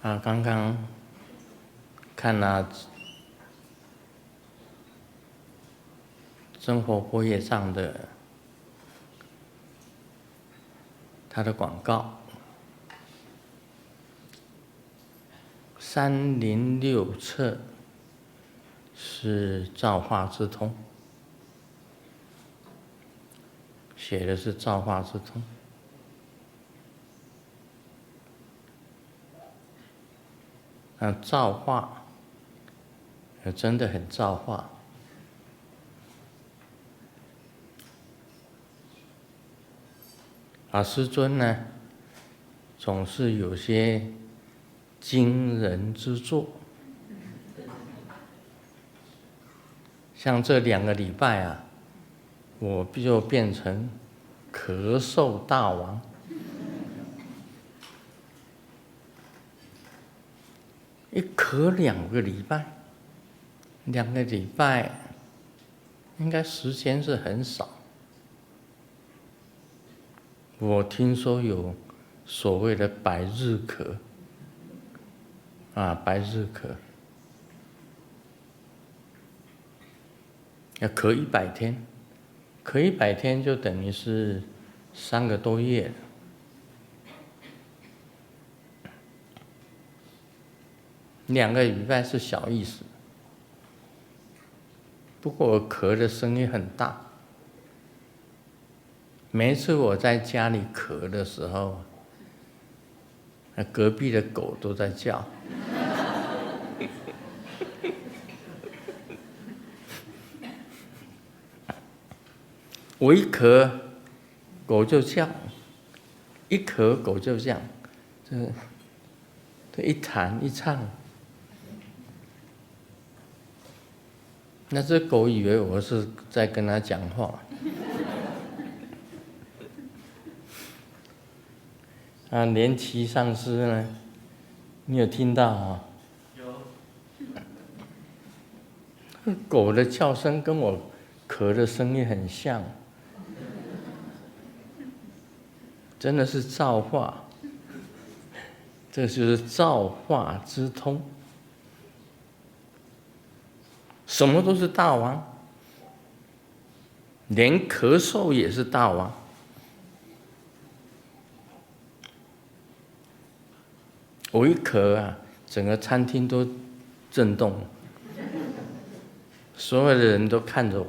刚刚看了生活活页上的它的广告，306册是造化之通，写的是造化之通。造化真的很造化。师尊呢，总是有些惊人之作，像这2个礼拜我就变成咳嗽大王。一咳2个礼拜，2个礼拜应该时间是很少。我听说有所谓的百日咳，百日咳，要咳100天，咳100天就等于是3个多月了。2个礼拜是小意思，不过我咳的声音很大。每一次我在家里咳的时候，隔壁的狗都在叫。我一咳，狗就叫；一咳，狗就叫。这一弹一唱，那只狗以为我是在跟它讲话。莲池上师呢，你有听到啊？有。狗的叫声跟我咳的声音很像，真的是造化，这就是造化之通，什么都是大王，连咳嗽也是大王。我一咳整个餐厅都震动，所有的人都看着我。